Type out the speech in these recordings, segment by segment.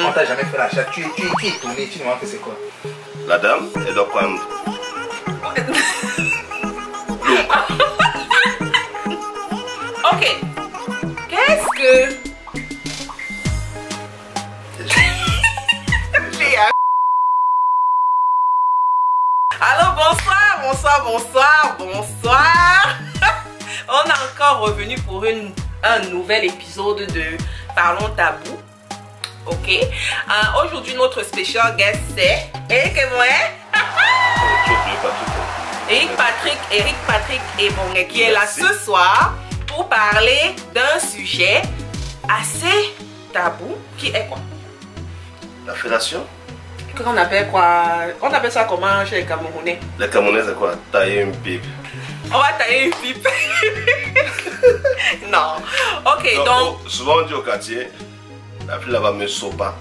On t'a jamais fait l'achat, tu es étonné, tu demandes que c'est quoi? La dame, elle doit prendre. Ok. Qu'est-ce que... Alors bonsoir. On est encore revenu pour un nouvel épisode de Parlons Tabou. Ok. Aujourd'hui notre special guest c'est Eric et moi. Eric Patrick et Bonnet qui est là ce soir pour parler d'un sujet assez tabou qui est quoi? La fellation. Qu'on appelle quoi? On appelle ça comment chez les Camerounais? Les Camerounais c'est quoi? Tailler une pipe. On va tailler une pipe. Non. Ok, donc souvent on dit au quartier, la fille là-bas me sopa.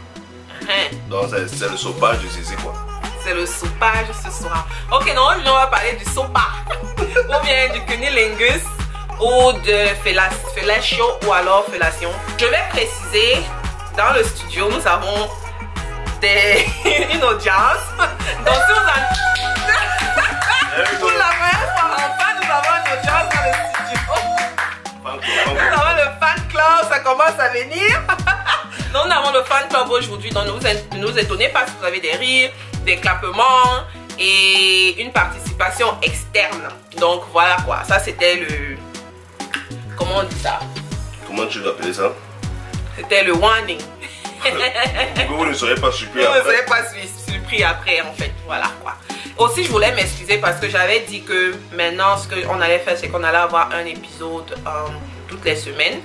Donc c'est le sopage du zizi quoi. C'est le sopage ce soir. Ok, donc aujourd'hui on va parler du sopa. Ou bien du cunnilingus. Ou de fellatio ou alors fellation. Je vais préciser, dans le studio nous avons une audience. Donc si pour la première fois enfin nous avons une audience dans le studio. Nous avons le fan club, ça commence à venir. Donc nous avons le fan club aujourd'hui. Donc ne nous étonnez pas si vous avez des rires, des clapements et une participation externe. Donc voilà quoi, ça c'était le... Comment on dit ça? Comment tu veux appeler ça? C'était le warning. Vous ne serez pas surpris après. Vous ne serez pas surpris après en fait, voilà quoi. Aussi je voulais m'excuser parce que j'avais dit que maintenant ce qu'on allait faire c'est qu'on allait avoir un épisode toutes les semaines.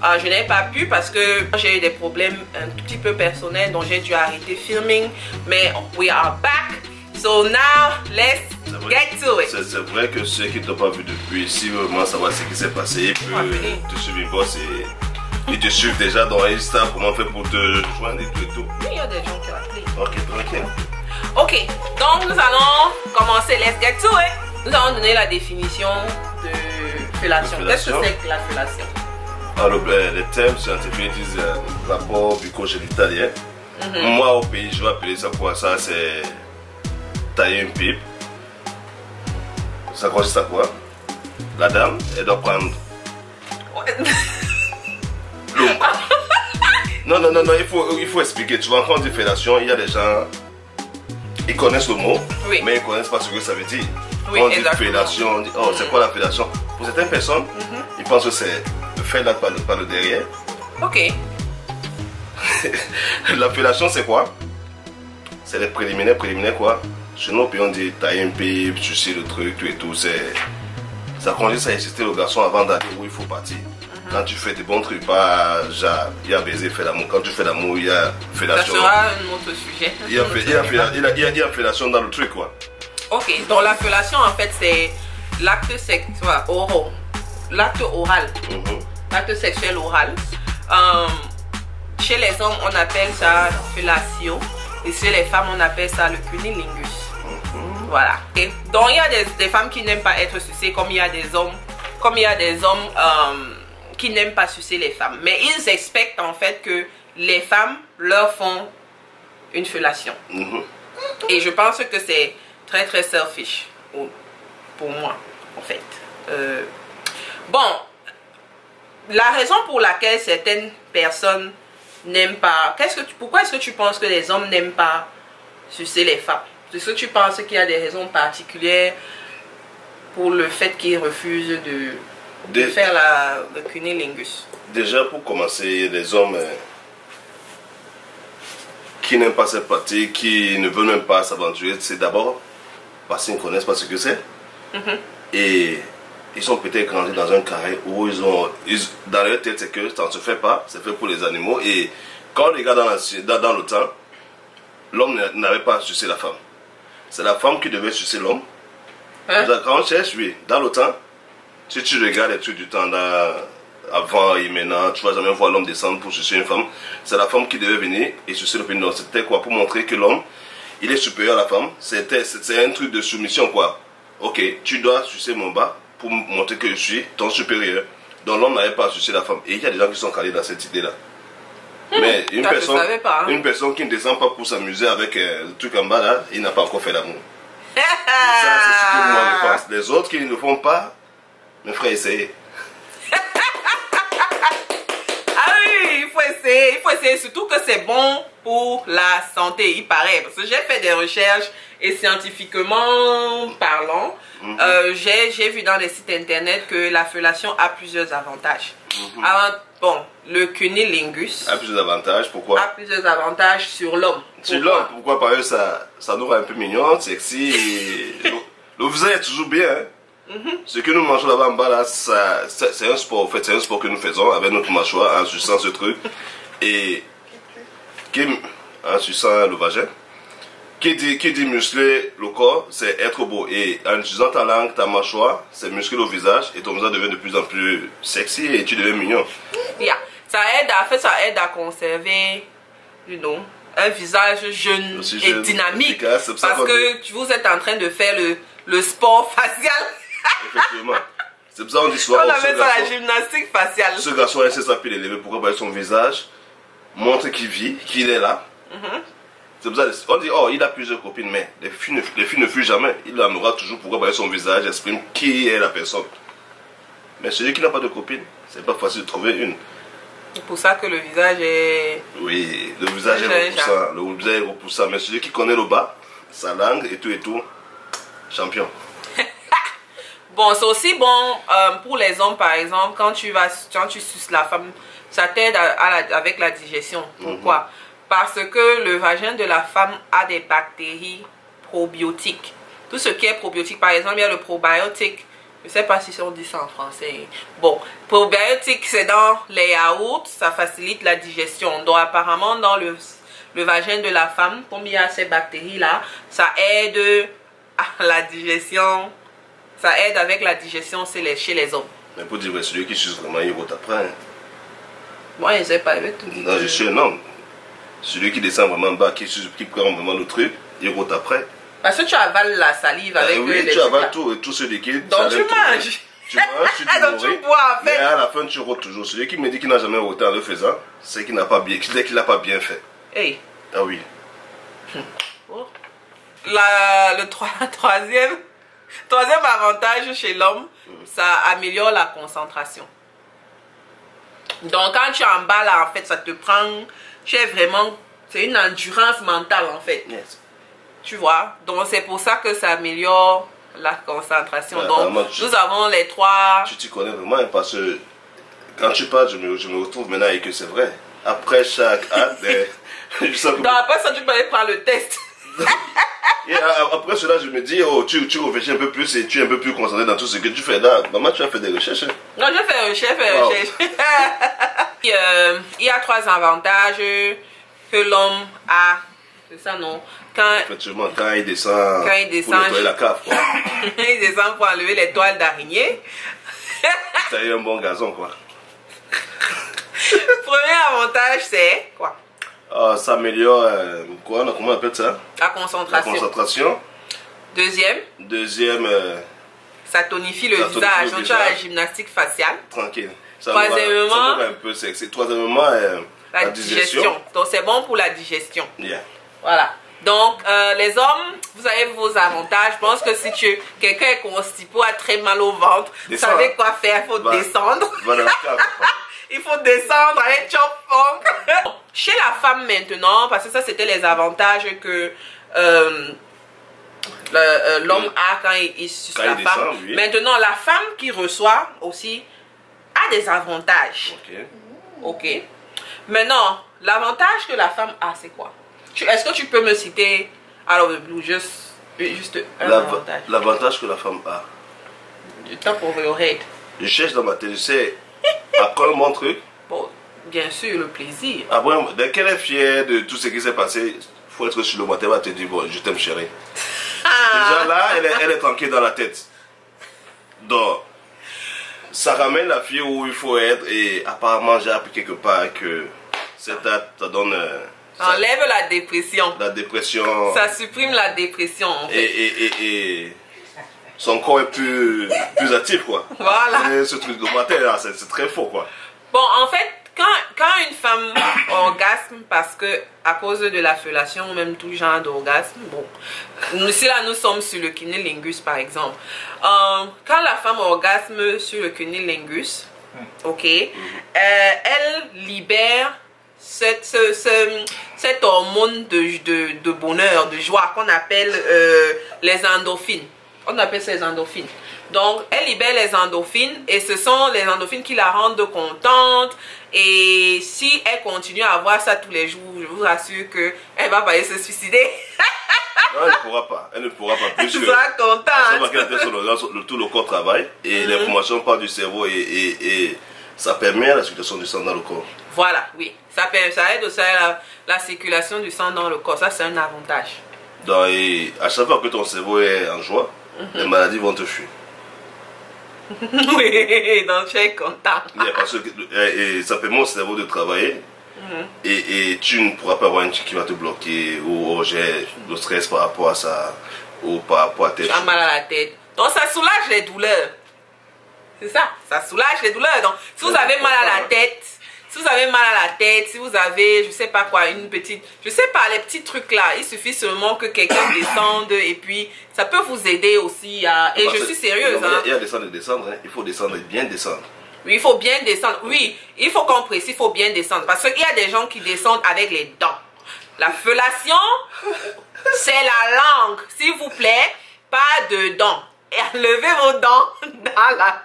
Je n'avais pas pu parce que j'ai eu des problèmes un tout petit peu personnels donc j'ai dû arrêter filming. Mais we are back. So now let's get to it. C'est vrai que ceux qui ne t'ont pas vu depuis, si vraiment savoir ce qui s'est passé, ils peuvent te suivre boss et ils te suivent déjà dans Insta, comment on fait pour te joindre et tout. Oui, il y a des gens qui ont appelé. Ok, tranquille. Ok, donc nous allons commencer, let's get to it. Nous allons donner la définition de fellation. Qu'est-ce que c'est que la fellation? Alors, les termes scientifiques disent rapport bucco-génitalien. Moi au pays, je vais appeler ça quoi? Ça c'est tailler une pipe. Ça consiste à quoi? La dame, elle doit prendre l'eau. Non, il faut expliquer. Tu vois, quand on dit fellation, il y a des gens, ils connaissent le mot, mais ils ne connaissent pas ce que ça veut dire. Oui, on dit fellation, on dit, oh, c'est quoi la fellation? Pour certaines personnes, ils pensent que c'est le fait là par le derrière. Ok. La fellation, c'est quoi? C'est les préliminaires quoi? Chez nous, on dit tailler un pipe, tu sais le truc, tout et tout. Ça consiste à insister le garçon avant d'aller où il faut partir. Quand tu fais des bons trucs, pas genre, il y a baiser, fait l'amour. Quand tu fais l'amour, il y a fellation. Ça sera un autre sujet. Il y a fellation dans le truc quoi. Ok, donc la fellation en fait c'est l'acte sexuel oral. L'acte oral. L'acte sexuel oral. Chez les hommes, on appelle ça fellatio. Et chez les femmes, on appelle ça le cunnilingus. Voilà. Okay. Donc il y a des femmes qui n'aiment pas être sucées comme il y a des hommes. Qui n'aiment pas sucer les femmes. Mais ils expectent en fait que les femmes leur font une fellation. Et je pense que c'est très très selfish pour moi en fait. Bon, la raison pour laquelle certaines personnes n'aiment pas... Pourquoi est-ce que tu penses que les hommes n'aiment pas sucer les femmes? Est-ce que tu penses qu'il y a des raisons particulières pour le fait qu'ils refusent de faire le cunnilingus? Déjà pour commencer, les hommes qui n'aiment pas cette pratique, qui ne veulent même pas s'aventurer, c'est d'abord parce qu'ils ne connaissent pas ce que c'est. Et ils sont peut-être grandis dans un carré où dans leur tête c'est que ça ne se fait pas, c'est fait pour les animaux. Et quand on regarde dans le temps, l'homme n'avait pas sucé la femme. C'est la femme qui devait sucer l'homme. Quand on cherche, oui, dans le temps, si tu regardes les trucs du temps avant et maintenant, tu vas jamais voir l'homme descendre pour sucer une femme. C'est la femme qui devait venir et sucer le pénis. C'était quoi? Pour montrer que l'homme, il est supérieur à la femme. C'est un truc de soumission quoi. Ok, tu dois sucer mon bas pour montrer que je suis ton supérieur. Donc l'homme n'avait pas à sucer la femme. Et il y a des gens qui sont calés dans cette idée-là. Mais une personne qui ne descend pas pour s'amuser avec le truc en bas là, il n'a pas encore fait l'amour. Ça, c'est ce que moi je pense. Les autres qui ne le font pas, mes frères, essayez. Ah oui, il faut essayer, surtout que c'est bon pour la santé, il paraît. Parce que j'ai fait des recherches et scientifiquement parlant, j'ai vu dans les sites internet que la fellation a plusieurs avantages. Bon, le cunilingus a plusieurs avantages, pourquoi? A plusieurs avantages sur l'homme. Sur l'homme, pourquoi? Parce que ça nous rend un peu mignon, sexy. Le visage est toujours bien. Hein? Ce que nous mangeons là-bas en bas, là, c'est un sport. En fait, c'est un sport que nous faisons avec notre mâchoire en suçant ce truc. Et en suçant le vagin. Qui dit muscler le corps, c'est être beau. Et en utilisant ta langue, ta mâchoire, c'est muscler le visage. Et ton visage devient de plus en plus sexy et tu deviens mignon. Yeah. Ça aide à conserver, un visage jeune et dynamique. Parce que vous êtes en train de faire le sport facial. Effectivement. C'est pour ça qu'on dit souvent. On appelle ça la gymnastique faciale. Ce garçon a essayé sa pile élevée. Pourquoi? Parce que son visage montre qu'il vit, qu'il est là. C'est pour ça on dit, oh, il a plusieurs copines, mais les filles ne fuient jamais. Il en aura toujours. Pourquoi? Parce que son visage exprime qui est la personne. Mais celui qui n'a pas de copine, c'est pas facile de trouver une. C'est pour ça que le visage est... Oui, le visage est repoussant. Le visage est repoussant. Mais celui qui connaît le bas, sa langue et tout, champion. Bon, c'est aussi bon pour les hommes, par exemple, quand tu suces la femme, ça t'aide avec la digestion. Pourquoi? Parce que le vagin de la femme a des bactéries probiotiques. Tout ce qui est probiotique, par exemple, il y a le probiotique. Je ne sais pas si on dit ça en français. Bon, probiotique, c'est dans les yaourts, ça facilite la digestion. Donc, apparemment, dans le vagin de la femme, comme il y a ces bactéries-là, ça aide à la digestion. Ça aide avec la digestion chez les hommes. Mais pour dire, celui qui suce vraiment, il rote après. Moi, je ne sais pas, je vais tout dire. Non, je suis un homme. Celui qui descend vraiment bas, qui prend vraiment le truc, il rote après. Parce que tu avales la salive avec oui, tu avales tout ce liquide. Donc tu manges. Tu manges, tu donc tu bois en fait. Mais à la fin, tu rotes toujours. Celui qui me dit qu'il n'a jamais roté en le faisant, c'est qu'il n'a pas bien fait. Hey. Ah oui. Le troisième avantage chez l'homme, ça améliore la concentration. Donc quand tu emballes, en fait, ça te prend... C'est une endurance mentale en fait. Yes. Tu vois? Donc c'est pour ça que ça améliore la concentration. Donc nous avons les trois... Tu t'y connais vraiment parce que quand tu parles, je me retrouve maintenant et que c'est vrai. Après chaque acte, je sens que... Donc après ça, tu peux aller prendre le test. Et après cela, je me dis, oh, tu réfléchis un peu plus et tu es un peu plus concentré dans tout ce que tu fais là. Maman, tu as fait des recherches. Hein? Non, j'ai fait recherche. Il y a trois avantages que l'homme a. C'est ça, non? Effectivement, quand il descend pour nettoyer la cave. Quoi. Il descend pour enlever les toiles d'araignée. Ça eu un bon gazon, quoi. Premier avantage, c'est quoi? Ça améliore, comment on appelle ça? La concentration. La concentration. Deuxième, ça tonifie le visage. Donc tu as la gymnastique faciale. Tranquille. Troisièmement, un peu sexy. Troisièmement, la digestion. Donc c'est bon pour la digestion. Yeah. Voilà. Donc les hommes, vous avez vos avantages. Je pense que si quelqu'un est constipé, a très mal au ventre, vous savez quoi faire, il faut descendre. Il faut descendre avec chop funk. Chez la femme maintenant, parce que ça c'était les avantages que l'homme a quand il suce la femme. Oui. Maintenant la femme qui reçoit aussi a des avantages. Ok. Maintenant, l'avantage que la femme a, c'est quoi? Est-ce que tu peux me citer, alors juste un avantage? L'avantage que la femme a. Du top over your head. Je cherche dans ma tête, je sais, après mon truc. Bon, bien sûr, le plaisir. Après, dès qu'elle est fière de tout ce qui s'est passé, il faut être sur le matin, elle va te dire, bon, je t'aime chérie. Déjà là, elle est tranquille dans la tête. Donc, ça ramène la fille où il faut être et apparemment j'ai appris quelque part que cet acte, ça donne... enlève la dépression. La dépression. Ça supprime la dépression en fait. Et son corps est plus actif, quoi. Voilà. Et ce truc de matin, là, c'est très fort, quoi. Bon, en fait, quand une femme orgasme parce que à cause de la fellation ou même tout genre d'orgasme, bon, si là nous sommes sur le cunnilingus par exemple, quand la femme orgasme sur le cunnilingus, ok, elle libère cette hormone de bonheur, de joie qu'on appelle les endorphines. On appelle ça les endorphines. Donc, elle libère les endorphines et ce sont les endorphines qui la rendent contente. Et si elle continue à avoir ça tous les jours, je vous assure qu'elle va pas aller se suicider. Non, elle ne pourra pas. Elle ne pourra pas. Elle sera contente. Tout le corps travaille et l'information part du cerveau et ça permet la circulation du sang dans le corps. Voilà, oui. Ça aide aussi à la circulation du sang dans le corps. Ça, c'est un avantage. Donc, et à chaque fois que ton cerveau est en joie, les maladies vont te fuir. Oui, donc tu es content. Parce que et ça permet au cerveau de travailler et tu ne pourras pas avoir un truc qui va te bloquer ou j'ai le stress par rapport à ça ou par rapport à tes... Tu as mal à la tête. Donc ça soulage les douleurs. C'est ça, ça soulage les douleurs. Donc si vous avez mal à la tête, si vous avez mal à la tête, si vous avez, je sais pas quoi, une petite, je sais pas, les petits trucs là, il suffit seulement que quelqu'un descende et puis ça peut vous aider aussi à... Et je suis sérieuse. Il y a descendre et descendre, hein. Il faut descendre et bien descendre. Oui, il faut bien descendre. Oui, il faut qu'on précise, il faut bien descendre. Parce qu'il y a des gens qui descendent avec les dents. La fellation, c'est la langue. S'il vous plaît, pas de dents. Et levez vos dents dans la...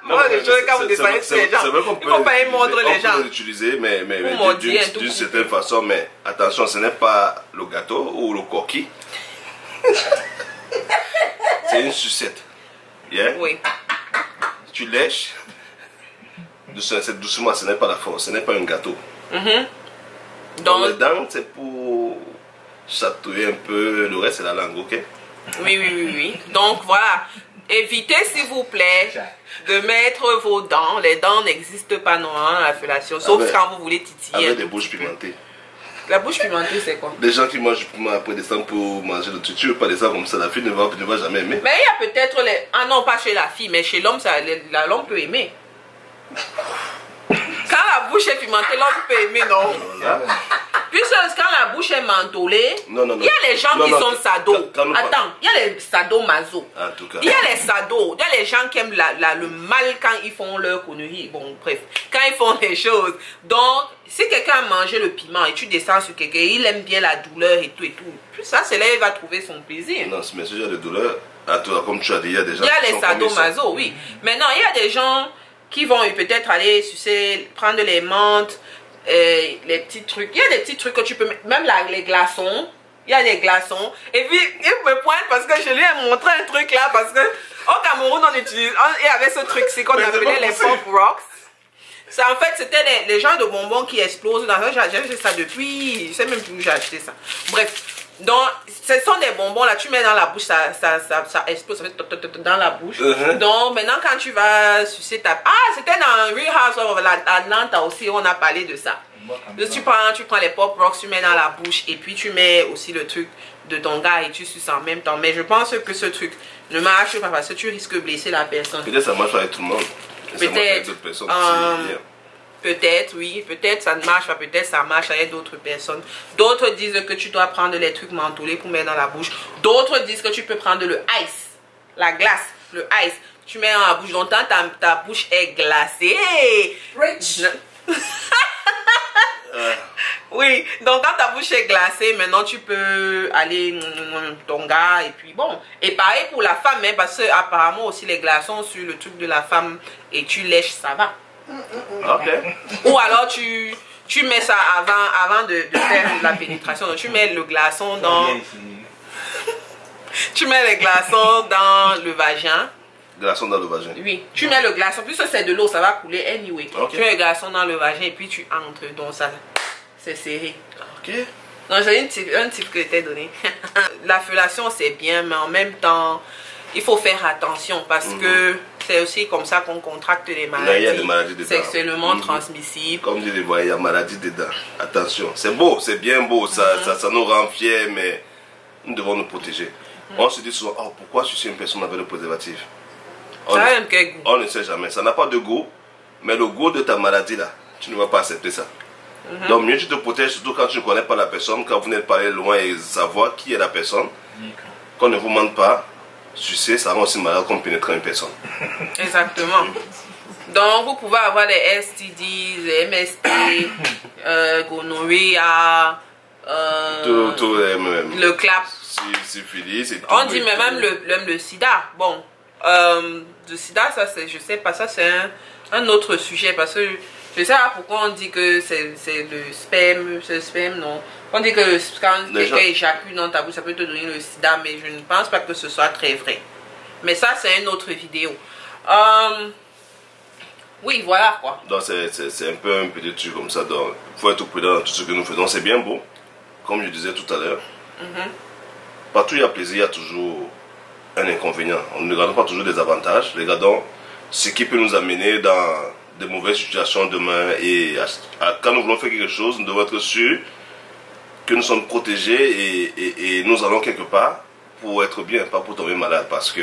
quand vous descendez sur les gens. Il ne faut pas y mordre les gens. On peut l'utiliser, mais d'une certaine façon. Mais attention, ce n'est pas le gâteau ou le coquille. C'est une sucette. Yeah? Oui. Tu lèches. Doucement, ce n'est pas la force, ce n'est pas un gâteau. Donc les dents, c'est pour chatouiller un peu, le reste c'est la langue, ok? Oui. Donc voilà, évitez s'il vous plaît de mettre vos dents. Les dents n'existent pas normalement dans la fellation, sauf quand vous voulez titiller. Avec des bouches pimentées. La bouche pimentée, c'est quoi? Les gens qui mangent du piment après descendre pour manger le truc, tu veux pas descendre comme ça, la fille ne va jamais aimer. Mais il y a peut-être les... Ah non, pas chez la fille, mais chez l'homme, l'homme peut aimer. Quand la bouche est pimentée, l'homme peut aimer, non? Puisque quand la bouche est mentholée, il y a les gens qui sont sados. Attends, il y a les sadomaso. En tout cas. Il y a les sados. Il y a les gens qui aiment le mal quand ils font leur connerie. Bon, bref, quand ils font les choses. Donc, si quelqu'un a mangé le piment et tu descends sur quelqu'un, il aime bien la douleur et tout. Puis ça, c'est là qu'il va trouver son plaisir. Non, mais ce genre de douleur, comme tu as dit, il y a des gens qui sont... Il y a les sadomaso, oui. Maintenant, il y a des gens qui vont peut-être aller prendre les menthes, les petits trucs. Il y a des petits trucs que tu peux mettre, même les glaçons. Il y a des glaçons. Et puis, il me pointe parce que je lui ai montré un truc là. Parce que au Cameroun, il y avait ce truc-ci qu'on appelait les pop rocks. Ça, en fait, c'était les genres de bonbons qui explosent. J'ai acheté ça depuis. Je sais même plus où j'ai acheté ça. Bref. Donc, ce sont des bonbons là, tu mets dans la bouche, ça explose, ça fait dans la bouche. Donc, maintenant, quand tu vas sucer ta... Ah, c'était dans Real Housewives of Atlanta aussi, on a parlé de ça. Donc, tu prends les pop rocks, tu mets dans la bouche et puis tu mets aussi le truc de ton gars et tu suces en même temps. Mais je pense que ce truc ne marche pas parce que tu risques de blesser la personne. Peut-être ça marche avec tout le monde. Peut-être. Peut-être, oui, peut-être ça ne marche pas, peut-être ça marche avec d'autres personnes. D'autres disent que tu dois prendre les trucs mentholés pour mettre dans la bouche. D'autres disent que tu peux prendre le ice, la glace, le ice. Tu mets dans la bouche, donc ta bouche est glacée. Oui, donc quand ta bouche est glacée, maintenant tu peux aller ton gars et puis bon. Et pareil pour la femme, hein, parce que apparemment aussi les glaçons sur le truc de la femme et tu lèches, ça va. Ok. Ou alors tu mets ça avant de faire la pénétration. Donc tu mets le glaçon dans... Tu mets les glaçons dans le vagin. Glaçon dans le vagin. Oui. Tu mets le glaçon, puisque c'est de l'eau, ça va couler anyway. Okay. Tu mets le glaçon dans le vagin et puis tu entres. Donc ça, c'est serré. Ok. Donc j'ai un type que je t'ai donné. La fellation c'est bien, mais en même temps, il faut faire attention parce que c'est aussi comme ça qu'on contracte les maladies, il y a des maladies sexuellement transmissibles. Comme dit les voix, il y a maladie dedans. Attention, c'est beau, c'est bien beau, ça nous rend fiers, mais nous devons nous protéger. On se dit souvent, oh, pourquoi je suis une personne avec le préservatif? Ça a même quel goût? On ne sait jamais. Ça n'a pas de goût, mais le goût de ta maladie là, tu ne vas pas accepter ça. Donc mieux tu te protèges, surtout quand tu ne connais pas la personne, quand vous n'êtes pas allé loin et savoir qui est la personne. Qu'on ne vous mente pas, sucer, ça rend aussi malade comme pénétrer une personne. Exactement. Donc vous pouvez avoir des STDs, des MST, gonorrhea, le clap. Syphilis. On dit même le sida. Bon, le sida, ça c'est, je sais pas, ça c'est un autre sujet parce que je sais pas pourquoi on dit que c'est le sperme, non. On dit que quand quelqu'un éjacule dans ta bouche, ça peut te donner le sida, mais je ne pense pas que ce soit très vrai. Mais ça, c'est une autre vidéo. Oui, voilà quoi. Donc c'est un peu un petit truc comme ça. Donc il faut être prudent dans tout ce que nous faisons. C'est bien beau, comme je disais tout à l'heure. Partout où il y a plaisir, il y a toujours un inconvénient. On ne regarde pas toujours des avantages. Regardons ce qui peut nous amener dans de mauvaises situations demain. Et quand nous voulons faire quelque chose, nous devons être sûrs que nous sommes protégés et nous allons quelque part pour être bien, pas pour tomber malade, parce que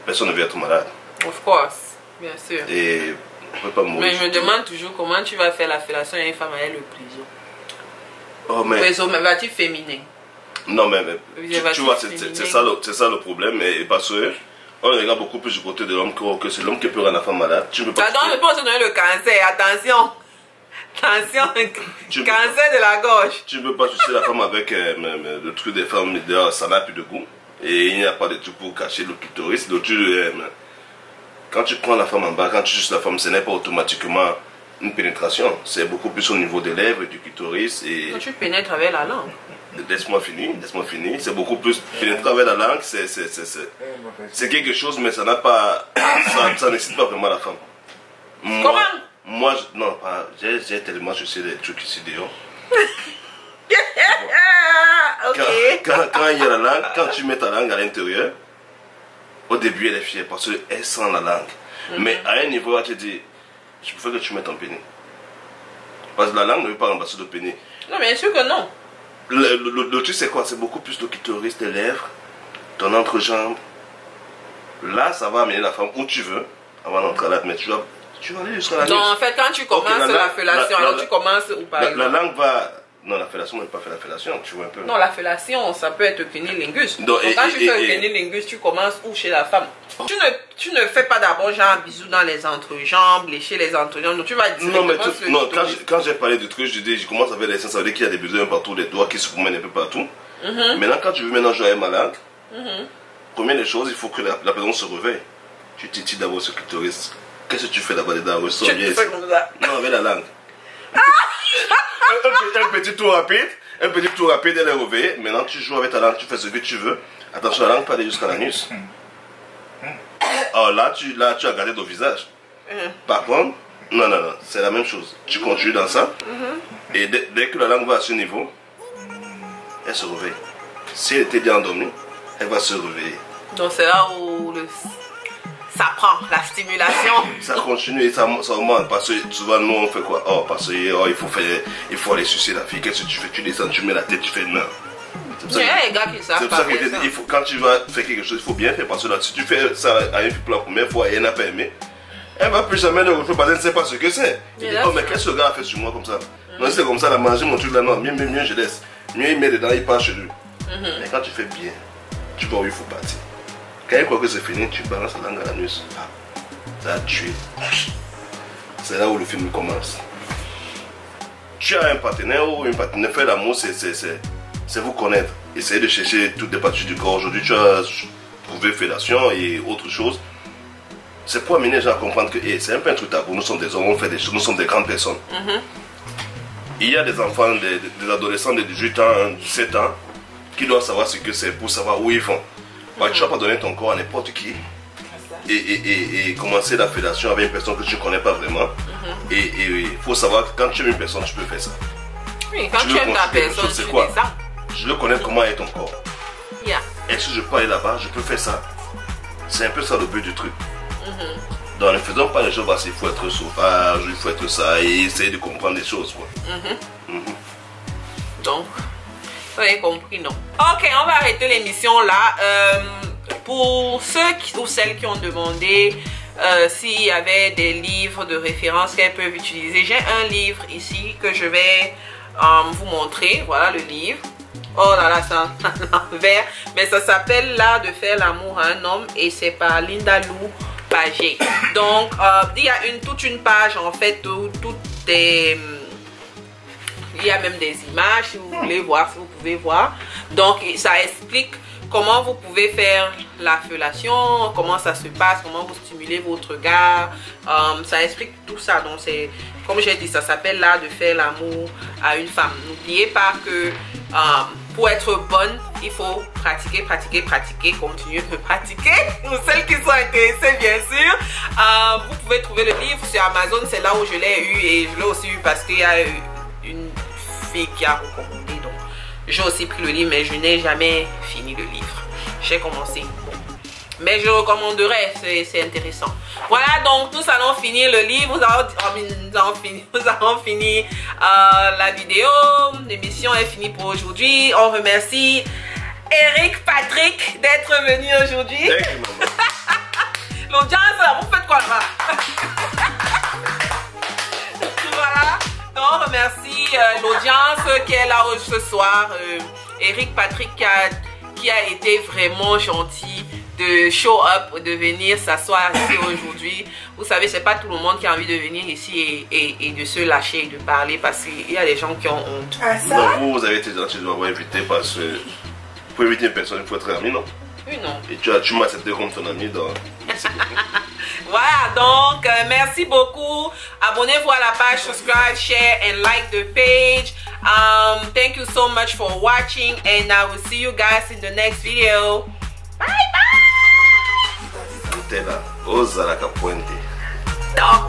personne ne veut être malade. Of course, bien sûr. Et on peut pas mourir. Mais je me demande toujours comment tu vas faire la fellation à une femme avec le prison. Oh, mais... Préservatif féminin. Non, mais tu vois, c'est ça le problème. Et parce que on regarde beaucoup plus du côté de l'homme que c'est l'homme qui peut rendre la femme malade. Tu ne peux pas. Attends, je peux aussi donner le cancer, attention. Attention, cancer de la gorge. Tu ne peux pas sucer la femme avec le truc des femmes, ça n'a plus de goût. Et il n'y a pas de truc pour cacher le clitoris. Quand tu prends la femme en bas, quand tu suces la femme, ce n'est pas automatiquement une pénétration. C'est beaucoup plus au niveau des lèvres et du clitoris. Et... Quand tu pénètres avec la langue. Laisse-moi finir. C'est beaucoup plus pénétrer avec la langue. C'est quelque chose, mais ça n'a pas. Ça n'excite pas vraiment la femme. Comment? Moi, non, pas. J'ai tellement sucé des trucs ici dehors. Okay. Quand il y a la langue, quand tu mets ta langue à l'intérieur, au début elle est fière parce qu'elle sent la langue. Mais à un niveau, elle te dit, je préfère que tu mettes ton pénis. Parce que la langue ne veut pas remplacer le pénis. Non, bien sûr que non. Le truc c'est quoi? C'est beaucoup plus le clitoris, tes lèvres, ton entrejambe. Là, ça va amener la femme où tu veux, avant d'entrer à la mais tu vas aller jusqu'à la nuit. Donc en fait, quand tu commences la fellation, alors tu commences où par exemple? La langue va... Non, la fellation, on n'a pas fait la fellation, tu vois un peu. Non, la fellation, ça peut être cunnilingus. Donc quand tu fais le cunnilingus, tu commences où chez la femme? Tu ne fais pas d'abord genre bisous dans les entrejambes, lécher les entrejambes. Donc tu vas directement quand j'ai parlé du truc, je commence avec les seins, ça veut dire qu'il y a des bisous partout, les doigts qui se promènent un peu partout. Maintenant, quand tu veux jouer ma langue, première des choses, il faut que la personne se réveille. Tu titilles d'abord ce clitoris. Qu'est-ce que tu fais là-bas dedans? Tu fais comme ça. Non, avec la langue. Un petit tour rapide, elle est réveillée. Maintenant tu joues avec ta langue, tu fais ce que tu veux. Attention, la langue peut aller jusqu'à l'anus. Alors là tu as gardé ton visage. Par contre, non, c'est la même chose. Tu continues dans ça. Et dès que la langue va à ce niveau, elle se réveille. Si elle était bien endormie, elle va se réveiller. Donc c'est là où ça prend la stimulation. Ça continue et ça augmente parce que souvent nous on fait quoi? Oh, parce que il faut aller sucer la fille. Qu'est-ce que tu fais? Tu descends, tu mets la tête, tu fais non. Il y a les gars qui savent. C'est pour ça que quand tu vas faire quelque chose, il faut bien faire parce que là, si tu fais ça à une fille pour la première fois et elle n'a pas aimé, elle va plus jamais le refaire parce qu'elle ne sait pas ce que c'est. Elle dit, oh mais qu'est-ce que le gars a fait sur moi comme ça? Non, c'est comme ça, elle a mangé mon truc là, non, mieux je laisse. Mieux il met dedans, il part chez lui. Mais quand tu fais bien, tu vois où il faut partir. Quand il croit que c'est fini, tu balances la langue à l'anus. Ça a tué. C'est là où le film commence. Tu as un partenaire ou une partenaire, faire l'amour, c'est vous connaître. Essayez de chercher toutes les parties du corps. Aujourd'hui, tu as trouvé fellation et autre chose. C'est pour amener les gens à comprendre que c'est un peu un truc tabou. Nous sommes des hommes, on fait des choses, nous sommes des grandes personnes. Il y a des enfants, des adolescents de 18 ans, 17 ans, qui doivent savoir ce que c'est pour savoir où ils vont. Tu ne vas pas donner ton corps à n'importe qui et commencer la fellation avec une personne que tu ne connais pas vraiment. Et il faut savoir que quand tu aimes une personne, tu peux faire ça. Oui, quand tu aimes ta personne, tu fais ça. Je veux connaître comment est ton corps. Est-ce que je peux aller là-bas? Je peux faire ça. C'est un peu ça le but du truc. Donc ne faisons pas les choses parce qu'il faut être sauvage, il faut être ça et essayer de comprendre les choses. Quoi. Donc... Vous avez compris, non? Ok, on va arrêter l'émission là. pour ceux ou celles qui ont demandé s'il y avait des livres de référence qu'elles peuvent utiliser, j'ai un livre ici que je vais vous montrer. Voilà le livre. Oh là là, c'est à l'envers. Mais ça s'appelle L'art de faire l'amour à un homme et c'est par Linda Lou Pagé. Donc, il y a toute une page en fait où il y a même des images si vous voulez voir, si vous pouvez voir. Donc, ça explique comment vous pouvez faire la fellation, comment ça se passe, comment vous stimulez votre gars. Ça explique tout ça. Donc, c'est comme j'ai dit, ça s'appelle L'art de faire l'amour à une femme. N'oubliez pas que pour être bonne, il faut pratiquer, pratiquer, pratiquer, continuer de pratiquer. Pour celles qui sont intéressées, bien sûr. Vous pouvez trouver le livre sur Amazon, c'est là où je l'ai eu et je l'ai aussi eu parce qu'il y a une fille qui a recommandé. Donc, j'ai aussi pris le livre, mais je n'ai jamais fini le livre. J'ai commencé. Bon. Mais je recommanderais, c'est intéressant. Voilà, donc nous allons finir le livre, nous allons finir la vidéo. L'émission est finie pour aujourd'hui. On remercie Eric Patrick d'être venu aujourd'hui. L'audience, vous faites quoi là? Voilà, donc on remercie l'audience qui est là ce soir. Eric Patrick qui a été vraiment gentil de show up, de venir s'asseoir ici aujourd'hui. Vous savez, c'est pas tout le monde qui a envie de venir ici et de se lâcher et de parler parce qu'il y a des gens qui ont honte. Non, vous avez été gentil de m'avoir invité parce que pour inviter une personne, il faut être ami, non? Oui, non. Et tu m'as accepté comme ton ami, donc merci beaucoup. Voilà, donc merci beaucoup. Abonnez-vous à la page, subscribe, share and like the page. Thank you so much for watching and I will see you guys in the next video. Bye bye. Nutella, osa la capuente. Top.